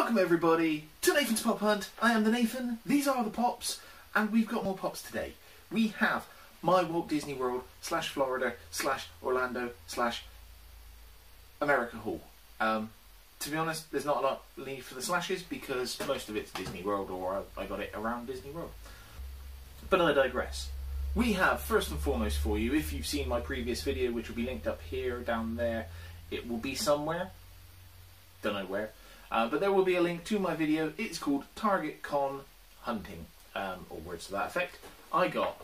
Welcome everybody to Nathan's Pop Hunt. I am the Nathan, these are the Pops, and we've got more Pops today. We have my Walt Disney World / Florida / Orlando / America haul. To be honest, there's not a lot need for the slashes because most of it's Disney World, or I got it around Disney World. But I digress. We have, first and foremost for you, if you've seen my previous video, which will be linked up here, down there, it will be somewhere, don't know where, but there will be a link to my video. It's called Target Con Hunting, or words to that effect. I got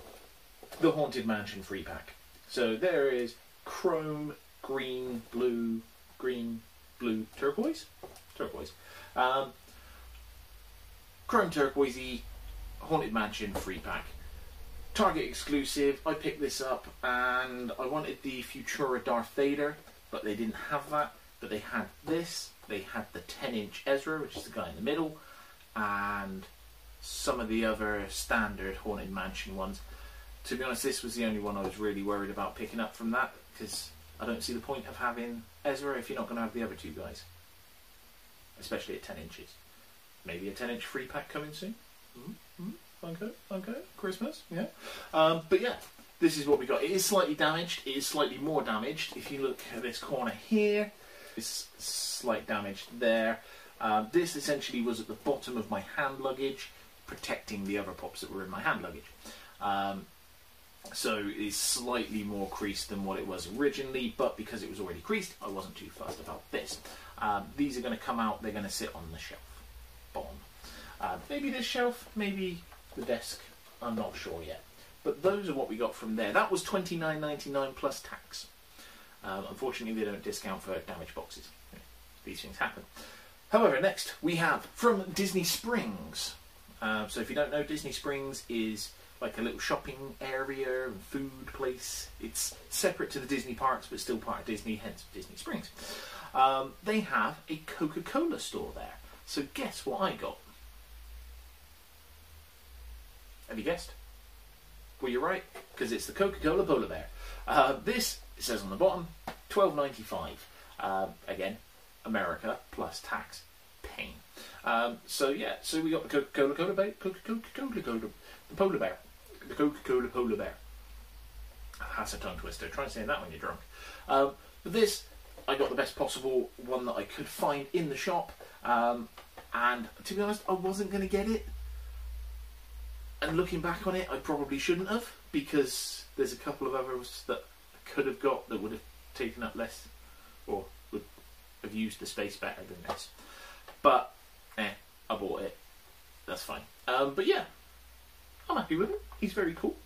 the Haunted Mansion free pack. So there is chrome, green, blue, turquoise? Turquoise. Chrome turquoisey Haunted Mansion free pack. Target exclusive. I picked this up and I wanted the Futura Darth Vader, but they didn't have that. But they had this. They had the 10-inch Ezra, which is the guy in the middle, and some of the other standard Haunted Mansion ones. To be honest, this was the only one I was really worried about picking up from that, because I don't see the point of having Ezra if you're not going to have the other two guys. Especially at 10 inches. Maybe a 10-inch free pack coming soon. Funko, Christmas, yeah. But yeah, this is what we got. It is slightly damaged. It is slightly more damaged. If you look at this corner here, it's slight damage there. This essentially was at the bottom of my hand luggage, protecting the other Pops that were in my hand luggage. So it's slightly more creased than what it was originally, but because it was already creased, I wasn't too fussed about this. These are going to come out, they're going to sit on the shelf. Bomb. Maybe this shelf, maybe the desk, I'm not sure yet. But those are what we got from there. That was $29.99 plus tax. Unfortunately, they don't discount for damaged boxes. These things happen. However, next we have from Disney Springs. So if you don't know, Disney Springs is like a little shopping area and food place. It's separate to the Disney parks, but still part of Disney, hence Disney Springs. They have a Coca-Cola store there. So guess what I got? Have you guessed? Well, you're right, because it's the Coca-Cola Polar Bear. This, it says on the bottom, $12.95. Again, America plus tax. Pain. So yeah, so we got the Coca-Cola Polar Bear. The Polar Bear. The Coca-Cola Polar Bear. That's a tongue twister. Try and say that when you're drunk. But this, I got the best possible one that I could find in the shop. And to be honest, I wasn't going to get it. And looking back on it, I probably shouldn't have, because there's a couple of others that I could have got that would have taken up less, or would have used the space better than this. But, I bought it. That's fine. But yeah, I'm happy with him. He's very cool.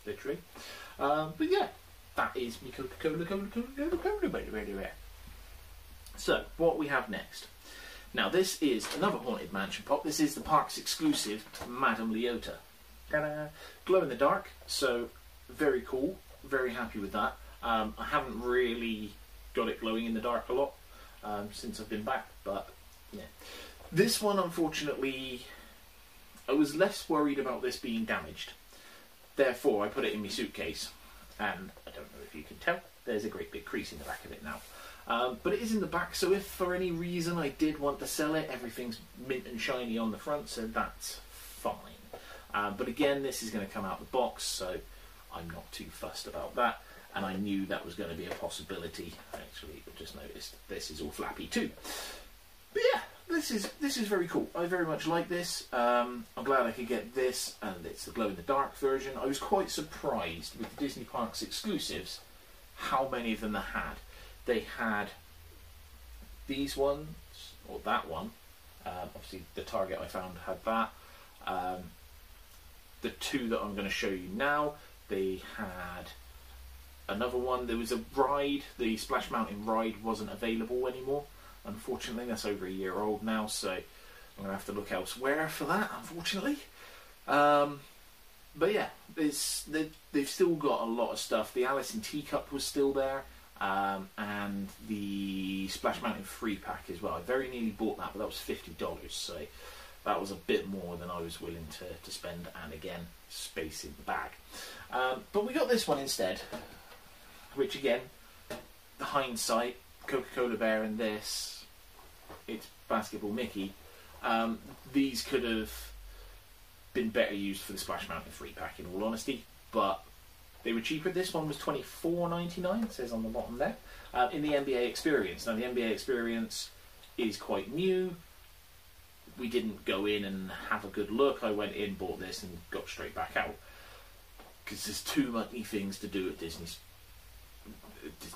Literally. But yeah, that is me Coca-Cola. So, what we have next. Now this is another Haunted Mansion Pop. This is the park's exclusive Madame Leota. Ta-da! Glow in the dark, so very cool. Very happy with that. I haven't really got it glowing in the dark a lot since I've been back, but yeah. This one, unfortunately, I was less worried about this being damaged. Therefore, I put it in my suitcase, and I don't know if you can tell, there's a great big crease in the back of it now. But it is in the back, so if for any reason I did want to sell it, everything's mint and shiny on the front, so that's fine. But again, this is going to come out of the box, so I'm not too fussed about that. And I knew that was going to be a possibility. Actually, I just noticed this is all flappy too. But yeah, this is very cool. I very much like this. I'm glad I could get this, and it's the glow-in-the-dark version. I was quite surprised with the Disney Parks exclusives how many of them they had. They had these ones, or that one. Obviously, the Target I found had that. The two that I'm going to show you now, they had another one. There was a ride. The Splash Mountain ride wasn't available anymore. Unfortunately, that's over a year old now, so I'm going to have to look elsewhere for that, unfortunately. But yeah, they've still got a lot of stuff. The Alice in Teacup was still there. And the Splash Mountain free pack as well. I very nearly bought that, but that was $50, so that was a bit more than I was willing to spend, and again, space in the bag. But we got this one instead, which again, the hindsight, Coca-Cola Bear and this, it's Basketball Mickey. These could have been better used for the Splash Mountain 3-pack, in all honesty, but they were cheaper. This one was $24.99, it says on the bottom there, in the NBA Experience. Now, the NBA Experience is quite new. We didn't go in and have a good look. I went in, bought this, and got straight back out, because there's too many things to do at Disney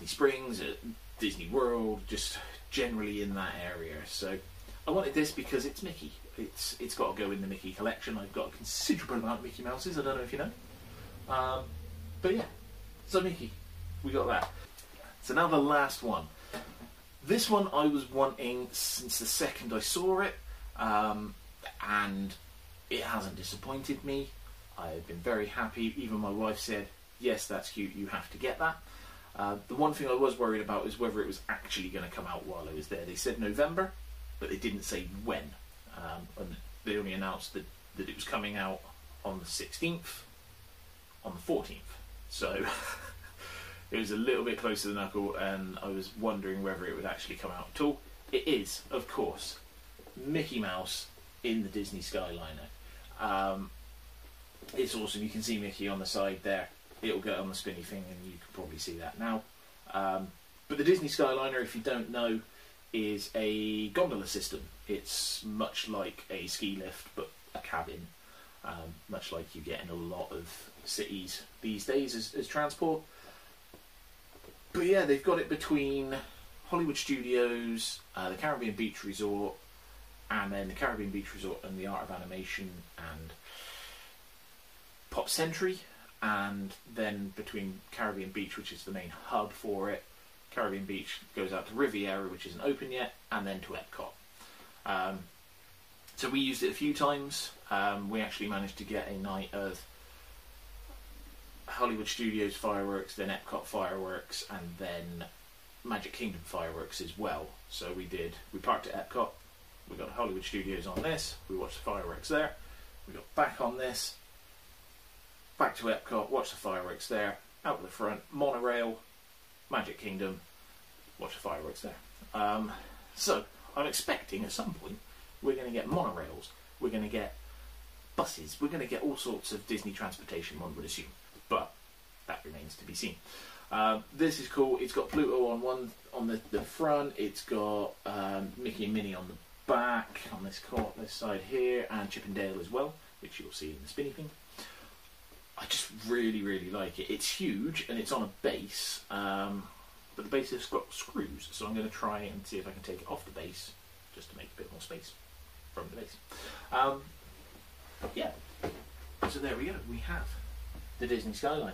Springs, at Disney World, just generally in that area. So I wanted this because it's Mickey. It's got to go in the Mickey collection. I've got a considerable amount of Mickey Mouses, I don't know if you know. But yeah, so Mickey, we got that. So now the last one. This one I was wanting since the second I saw it, and it hasn't disappointed me. I've been very happy. Even my wife said, yes, that's cute, you have to get that. The one thing I was worried about is whether it was actually going to come out while I was there. They said November, but they didn't say when. And they only announced that it was coming out on the 16th, on the 14th. So it was a little bit close to the knuckle, and I was wondering whether it would actually come out at all. It is, of course, Mickey Mouse in the Disney Skyliner. It's awesome. You can see Mickey on the side there. It'll get on the spinny thing, and you can probably see that now. But the Disney Skyliner, if you don't know, is a gondola system. It's much like a ski lift, but a cabin, much like you get in a lot of cities these days as transport. But yeah, they've got it between Hollywood Studios, the Caribbean Beach Resort, and then the Caribbean Beach Resort and the Art of Animation and Pop Century, and then between Caribbean Beach, which is the main hub for it, Caribbean Beach goes out to Riviera, which isn't open yet, and then to Epcot. So we used it a few times. We actually managed to get a night of Hollywood Studios fireworks, then Epcot fireworks, and then Magic Kingdom fireworks as well. So we parked at Epcot, we got Hollywood Studios on this, we watched the fireworks there, we got back on this, back to Epcot, watched the fireworks there, out the front, monorail, Magic Kingdom, watch the fireworks there. So I'm expecting at some point we're going to get monorails, we're going to get buses, we're going to get all sorts of Disney transportation, one would assume, but that remains to be seen. This is cool. It's got Pluto on the front, it's got Mickey and Minnie on the back, on this side here, and Chip and Dale as well, which you'll see in the spinny thing. I just really like it. It's huge and it's on a base, but the base has got screws, so I'm going to try and see if I can take it off the base just to make a bit more space from the base. Yeah, so there we go. We have the Disney Skyliner.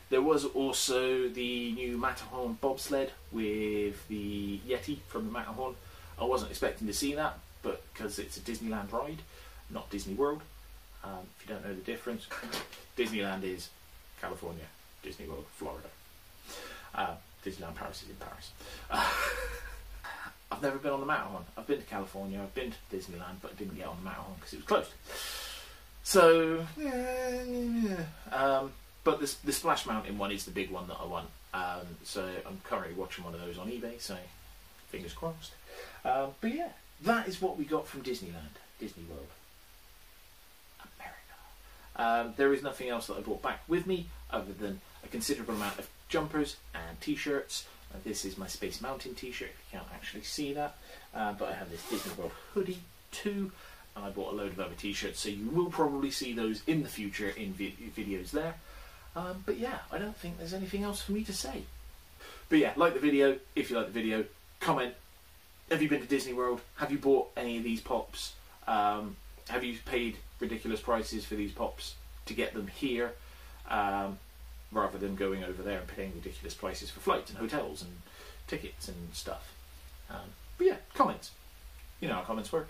There was also the new Matterhorn bobsled with the Yeti from the Matterhorn. I wasn't expecting to see that, but because it's a Disneyland ride, not Disney World. If you don't know the difference, Disneyland is California, Disney World, Florida. Disneyland Paris is in Paris. I've never been on the Matterhorn. I've been to California, I've been to Disneyland, but I didn't get on the Matterhorn because it was closed. So, but the Splash Mountain one is the big one that I want. So I'm currently watching one of those on eBay, so fingers crossed. But yeah, that is what we got from Disneyland, Disney World. There is nothing else that I brought back with me other than a considerable amount of jumpers and t-shirts. This is my Space Mountain t-shirt, if you can't actually see that, but I have this Disney World hoodie too, and I bought a load of other t-shirts, so you will probably see those in the future in videos there. But yeah, I don't think there's anything else for me to say. But yeah, like the video, if you like the video, comment, have you been to Disney World? Have you bought any of these pops? Have you paid ridiculous prices for these pops to get them here, rather than going over there and paying ridiculous prices for flights and hotels and tickets and stuff? But yeah, comments. You know how comments work.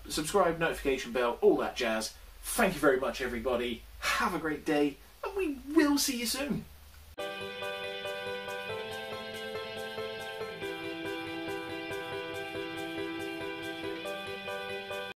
Subscribe, notification bell, all that jazz. Thank you very much, everybody. Have a great day, and we will see you soon.